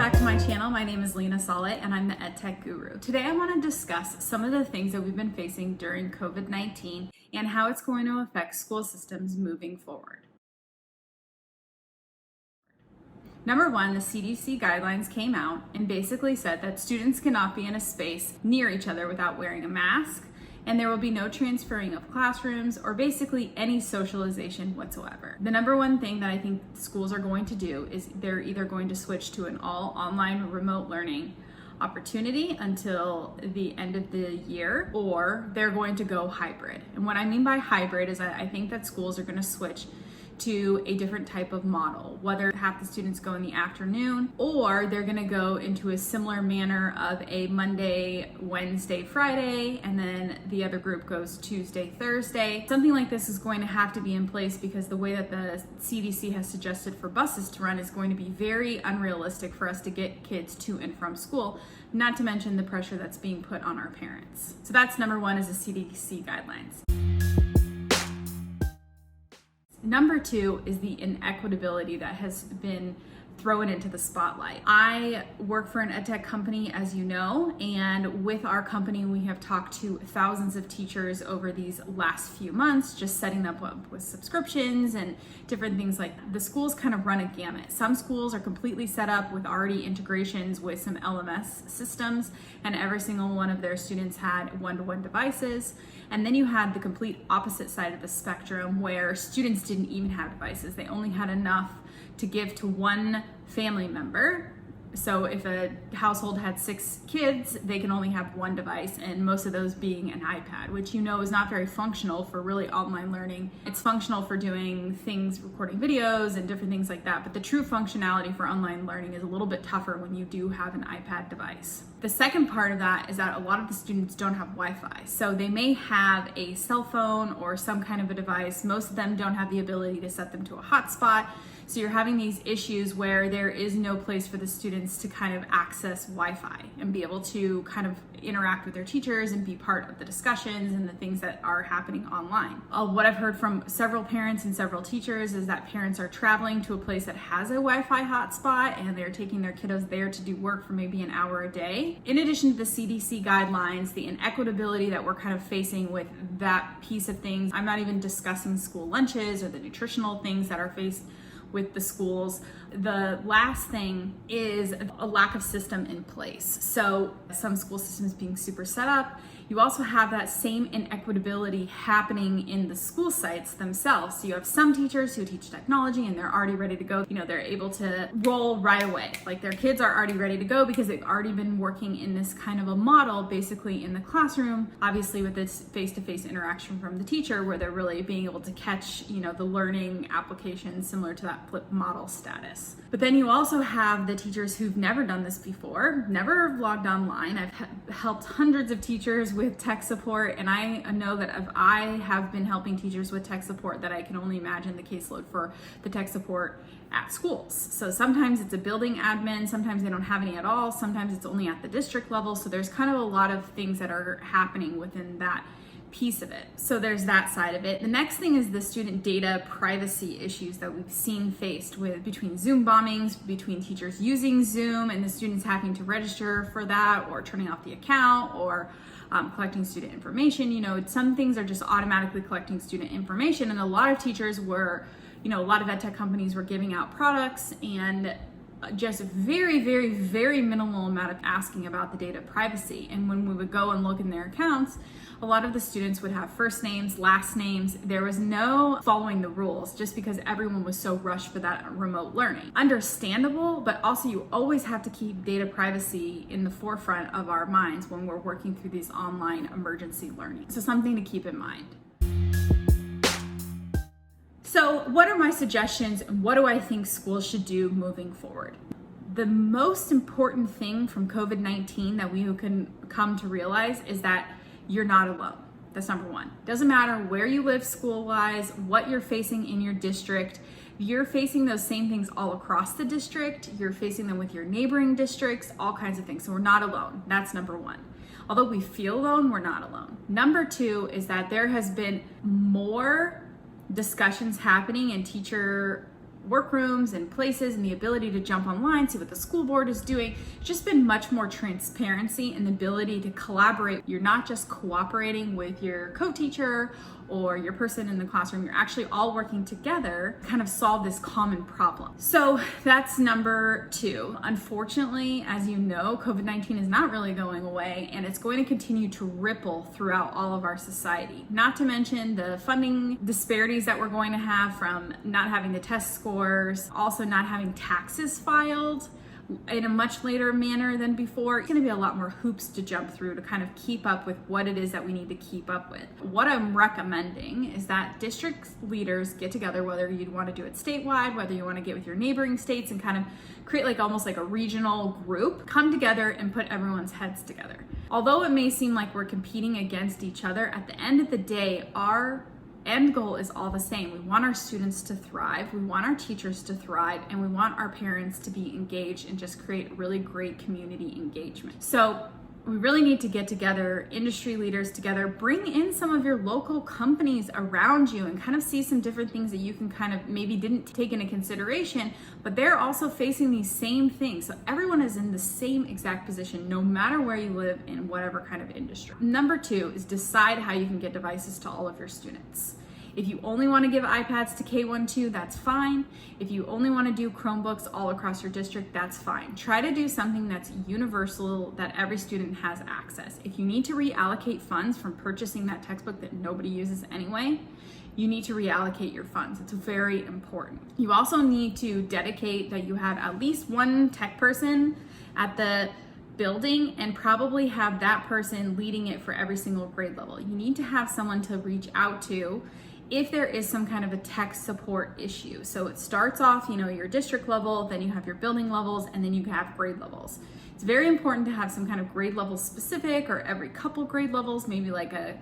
back to my channel. My name is Lena Solid and I'm the Edtech Guru. Today I want to discuss some of the things that we've been facing during COVID-19 and how it's going to affect school systems moving forward. Number one, the CDC guidelines came out and basically said that students cannot be in a space near each other without wearing a mask, and there will be no transferring of classrooms or basically any socialization whatsoever. The number one thing that I think schools are going to do is they're either going to switch to an all online remote learning opportunity until the end of the year, or they're going to go hybrid. And what I mean by hybrid is that I think that schools are going to switch to a different type of model, whether half the students go in the afternoon or they're gonna go into a similar manner of a Monday, Wednesday, Friday, and then the other group goes Tuesday, Thursday. Something like this is going to have to be in place because the way that the CDC has suggested for buses to run is going to be very unrealistic for us to get kids to and from school, not to mention the pressure that's being put on our parents. So that's number one, is the CDC guidelines. Number two is the inequitability that has been thrown into the spotlight. I work for an EdTech company, as you know, and with our company, we have talked to thousands of teachers over these last few months, just setting them up with subscriptions and different things like that. The schools kind of run a gamut. Some schools are completely set up with already integrations with some LMS systems, and every single one of their students had one-to-one devices. And then you had the complete opposite side of the spectrum where students didn't even have devices. They only had enough to give to one family member. So if a household had 6 kids, they can only have one device, and most of those being an iPad, which you know is not very functional for really online learning. It's functional for doing things, recording videos and different things like that, but the true functionality for online learning is a little bit tougher when you do have an iPad device. The second part of that is that a lot of the students don't have Wi-Fi. So they may have a cell phone or some kind of a device. Most of them don't have the ability to set them to a hotspot. So you're having these issues where there is no place for the students to kind of access Wi-Fi and be able to kind of interact with their teachers and be part of the discussions and the things that are happening online. What I've heard from several parents and several teachers is that parents are traveling to a place that has a Wi-Fi hotspot and they're taking their kiddos there to do work for maybe an hour a day. In addition to the CDC guidelines, the inequitability that we're kind of facing with that piece of things, I'm not even discussing school lunches or the nutritional things that are faced with the schools. The last thing is a lack of system in place. So some school systems being super set up. You also have that same inequitability happening in the school sites themselves. So you have some teachers who teach technology and they're already ready to go. You know, they're able to roll right away. Like their kids are already ready to go because they've already been working in this kind of a model basically in the classroom, obviously with this face-to-face interaction from the teacher where they're really being able to catch, you know, the learning application similar to that flip model status. But then you also have the teachers who've never done this before, never logged online. I've helped hundreds of teachers with tech support, and I know that if I have been helping teachers with tech support, that I can only imagine the caseload for the tech support at schools. So sometimes it's a building admin, sometimes they don't have any at all, sometimes it's only at the district level. So there's kind of a lot of things that are happening within that piece of it. So there's that side of it. The next thing is the student data privacy issues that we've seen faced with between Zoom bombings, between teachers using Zoom and the students having to register for that or turning off the account or collecting student information. You know, some things are just automatically collecting student information, and a lot of teachers were, you know, a lot of EdTech companies were giving out products and just very, very, very minimal amount of asking about the data privacy. And when we would go and look in their accounts, a lot of the students would have first names, last names. There was no following the rules just because everyone was so rushed for that remote learning. Understandable, but also you always have to keep data privacy in the forefront of our minds when we're working through these online emergency learning. So something to keep in mind. So what are my suggestions and what do I think schools should do moving forward? The most important thing from COVID-19 that we can come to realize is that you're not alone. That's number one. Doesn't matter where you live school-wise, what you're facing in your district, you're facing those same things all across the district, you're facing them with your neighboring districts, all kinds of things. So we're not alone. That's number one. Although we feel alone, we're not alone. Number two is that there has been more discussions happening in teacher workrooms and places and the ability to jump online, see what the school board is doing. It's just been much more transparency and the ability to collaborate. You're not just cooperating with your co-teacher or your person in the classroom, you're actually all working together to kind of solve this common problem. So that's number 2. Unfortunately, as you know, COVID-19 is not really going away, and it's going to continue to ripple throughout all of our society. Not to mention the funding disparities that we're going to have from not having the test scores, also not having taxes filed in a much later manner than before. It's going to be a lot more hoops to jump through to kind of keep up with what it is that we need to keep up with. What I'm recommending is that district leaders get together, whether you'd want to do it statewide, whether you want to get with your neighboring states and kind of create like almost like a regional group, come together and put everyone's heads together. Although it may seem like we're competing against each other, at the end of the day, our end goal is all the same. We want our students to thrive, we want our teachers to thrive, and we want our parents to be engaged and just create really great community engagement. So we really need to get together, industry leaders together, bring in some of your local companies around you and kind of see some different things that you can kind of maybe didn't take into consideration, but they're also facing these same things. So everyone is in the same exact position, no matter where you live in whatever kind of industry. Number 2 is decide how you can get devices to all of your students. If you only want to give iPads to K-1-2, that's fine. If you only want to do Chromebooks all across your district, that's fine. Try to do something that's universal, that every student has access. If you need to reallocate funds from purchasing that textbook that nobody uses anyway, you need to reallocate your funds. It's very important. You also need to dedicate that you have at least one tech person at the building and probably have that person leading it for every single grade level. You need to have someone to reach out to if there is some kind of a tech support issue. So it starts off, your district level, then you have your building levels, and then you have grade levels. It's very important to have some kind of grade level specific or every couple grade levels, maybe like a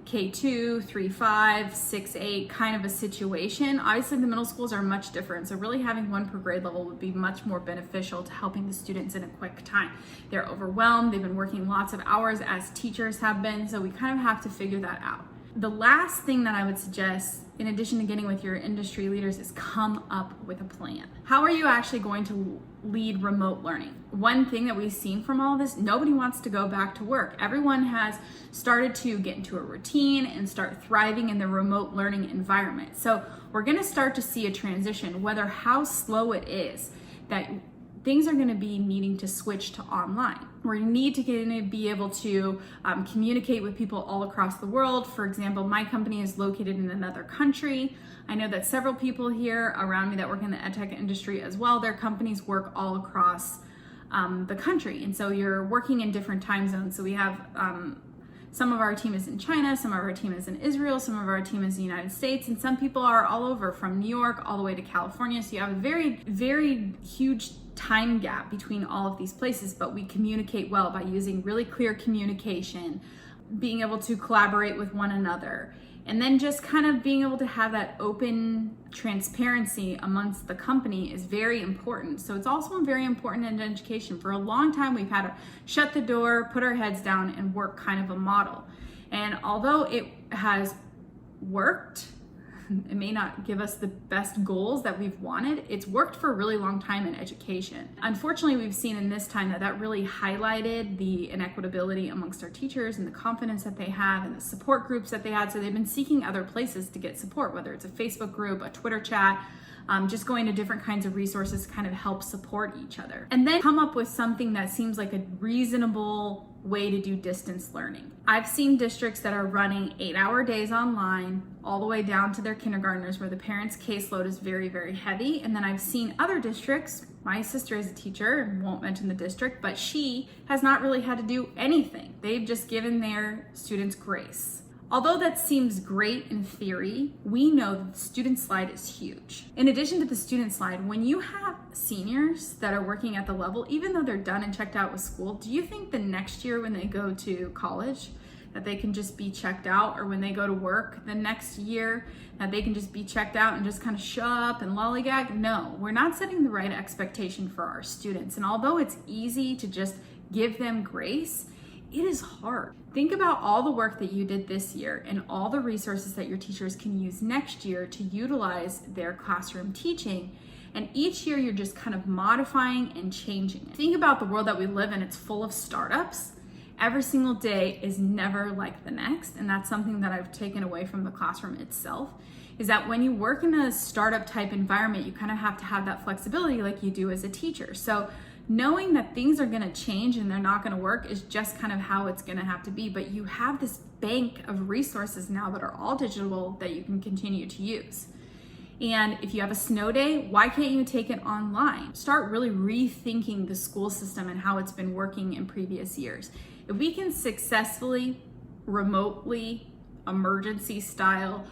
K2, 3, 5, 6, 8 kind of a situation. Obviously the middle schools are much different, so really having one per grade level would be much more beneficial to helping the students in a quick time. They're overwhelmed, they've been working lots of hours as teachers have been, so we kind of have to figure that out. The last thing that I would suggest, in addition to getting with your industry leaders, is come up with a plan. How are you actually going to lead remote learning? One thing that we've seen from all of this, nobody wants to go back to work. Everyone has started to get into a routine and start thriving in the remote learning environment. So we're gonna start to see a transition, whether how slow it is, that things are going to be needing to switch to online. We're going to be able to communicate with people all across the world. For example, my company is located in another country. I know that several people here around me that work in the EdTech industry as well, their companies work all across the country. And so you're working in different time zones. So we have some of our team is in China, some of our team is in Israel, some of our team is in the United States, and some people are all over from New York all the way to California. So you have a very, very huge time gap between all of these places, but we communicate well by using really clear communication, being able to collaborate with one another, and then just kind of being able to have that open transparency amongst the company is very important. So it's also very important in education. For a long time, we've had to shut the door, put our heads down, and work kind of a model. And although it has worked, it may not give us the best goals that we've wanted. It's worked for a really long time in education. Unfortunately, we've seen in this time that really highlighted the inequitability amongst our teachers and the confidence that they have and the support groups that they had. So they've been seeking other places to get support, whether it's a Facebook group, a Twitter chat, just going to different kinds of resources to kind of help support each other. And then come up with something that seems like a reasonable way to do distance learning. I've seen districts that are running 8-hour days online all the way down to their kindergartners where the parents' caseload is very, very heavy. And then I've seen other districts, my sister is a teacher, won't mention the district, but she has not really had to do anything. They've just given their students grace. Although that seems great in theory, we know that the student slide is huge. In addition to the student slide, when you have seniors that are working at the level, even though they're done and checked out with school, do you think the next year when they go to college that they can just be checked out, or when they go to work the next year that they can just be checked out and just kind of show up and lollygag? No, we're not setting the right expectation for our students. And although it's easy to just give them grace, it is hard. Think about all the work that you did this year and all the resources that your teachers can use next year to utilize their classroom teaching, And each year you're just kind of modifying and changing it. Think about the world that we live in. It's full of startups. Every single day is never like the next. And that's something that I've taken away from the classroom itself, is that when you work in a startup type environment, you kind of have to have that flexibility like you do as a teacher. So knowing that things are going to change and they're not going to work is just kind of how it's going to have to be. But you have this bank of resources now that are all digital that you can continue to use. And if you have a snow day, why can't you take it online? Start really rethinking the school system and how it's been working in previous years. If we can successfully, remotely, emergency style,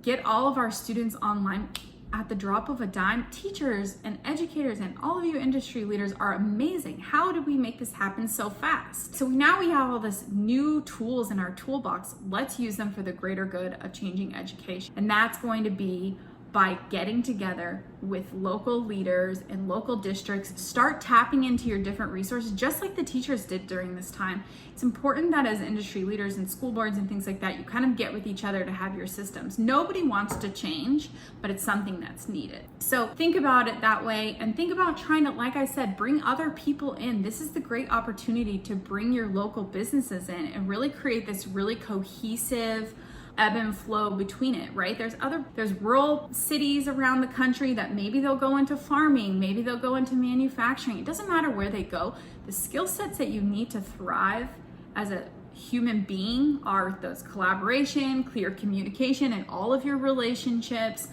get all of our students online at the drop of a dime, teachers and educators and all of you industry leaders are amazing. How did we make this happen so fast? So now we have all this new tools in our toolbox. Let's use them for the greater good of changing education. And that's going to be by getting together with local leaders and local districts. Start tapping into your different resources, just like the teachers did during this time. It's important that as industry leaders and school boards and things like that, you kind of get with each other to have your systems. Nobody wants to change, but it's something that's needed. So think about it that way, and think about trying to, like I said, bring other people in. This is the great opportunity to bring your local businesses in and really create this really cohesive ebb and flow between it, right? There's rural cities around the country that maybe they'll go into farming, maybe they'll go into manufacturing. It doesn't matter where they go. The skill sets that you need to thrive as a human being are those collaboration, clear communication, and all of your relationships,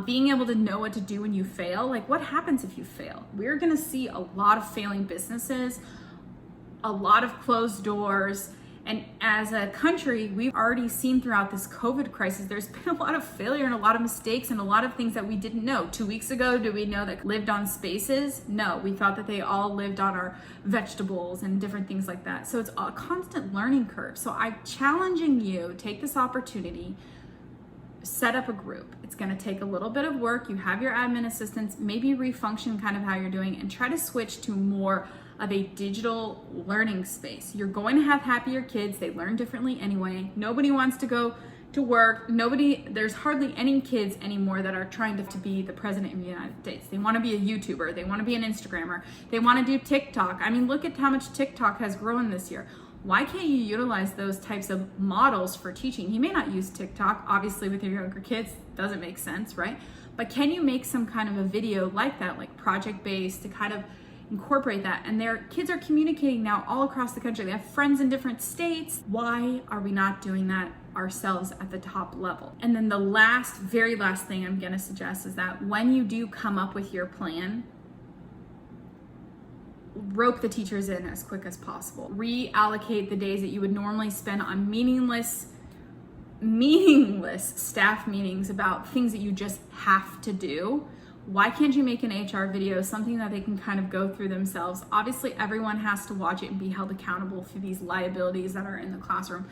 being able to know what to do when you fail. Like, what happens if you fail? We're gonna see a lot of failing businesses, a lot of closed doors. And as a country, we've already seen throughout this COVID crisis, there's been a lot of failure and a lot of mistakes and a lot of things that we didn't know. 2 weeks ago, did we know that lived on spaces? No, we thought that they all lived on our vegetables and different things like that. So it's a constant learning curve. So I'm challenging you, take this opportunity, set up a group. It's gonna take a little bit of work. You have your admin assistants, maybe refunction kind of how you're doing, and try to switch to more of a digital learning space. You're going to have happier kids. They learn differently anyway. Nobody wants to go to work. There's hardly any kids anymore that are trying to be the president of the United States. They want to be a YouTuber. They want to be an Instagrammer. They want to do TikTok. I mean, look at how much TikTok has grown this year. Why can't you utilize those types of models for teaching? You may not use TikTok, obviously with your younger kids, doesn't make sense, right? But can you make some kind of a video like that, like project-based, to kind of incorporate that? And their kids are communicating now all across the country. They have friends in different states. Why are we not doing that ourselves at the top level? And then the very last thing I'm gonna suggest is that when you do come up with your plan, rope the teachers in as quick as possible. Reallocate the days that you would normally spend on meaningless staff meetings about things that you just have to do. Why can't you make an HR video, something that they can kind of go through themselves? Obviously, everyone has to watch it and be held accountable for these liabilities that are in the classroom.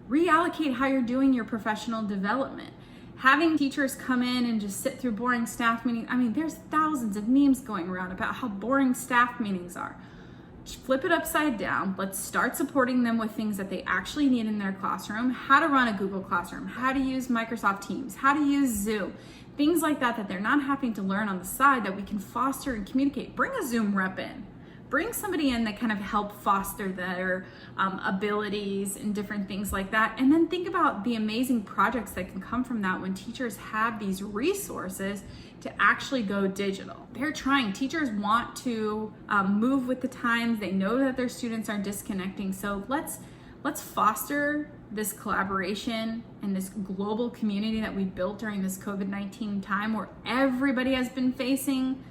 Reallocate how you're doing your professional development. Having teachers come in and just sit through boring staff meetings. I mean, there's thousands of memes going around about how boring staff meetings are. Flip it upside down. Let's start supporting them with things that they actually need in their classroom. How to run a Google Classroom, how to use Microsoft Teams, how to use Zoom. Things like that they're not having to learn on the side, that we can foster and communicate. Bring a Zoom rep in. Bring somebody in that kind of help foster their abilities and different things like that. And then think about the amazing projects that can come from that when teachers have these resources to actually go digital. They're trying. Teachers want to move with the times. They know that their students are disconnecting. So let's foster this collaboration and this global community that we built during this COVID-19 time, where everybody has been facing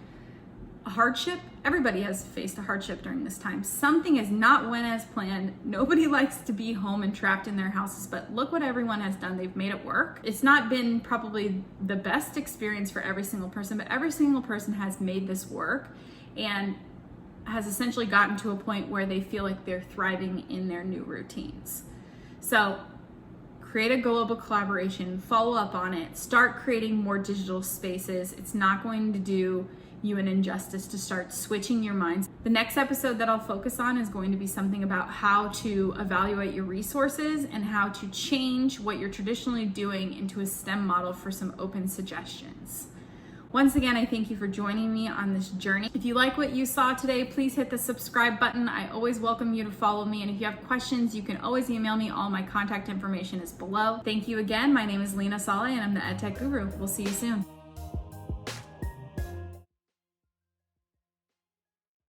a hardship. Everybody has faced a hardship during this time. Something is not went as planned. Nobody likes to be home and trapped in their houses, but look what everyone has done. They've made it work. It's not been probably the best experience for every single person, but every single person has made this work and has essentially gotten to a point where they feel like they're thriving in their new routines. So create a global collaboration, follow up on it, start creating more digital spaces. It's not going to do you an injustice to start switching your minds. The next episode that I'll focus on is going to be something about how to evaluate your resources and how to change what you're traditionally doing into a STEM model for some open suggestions. Once again, I thank you for joining me on this journey. If you like what you saw today, please hit the subscribe button. I always welcome you to follow me, and if you have questions, you can always email me. All my contact information is below. Thank you again. My name is Lena Saleh, and I'm the EdTech Guru. We'll see you soon.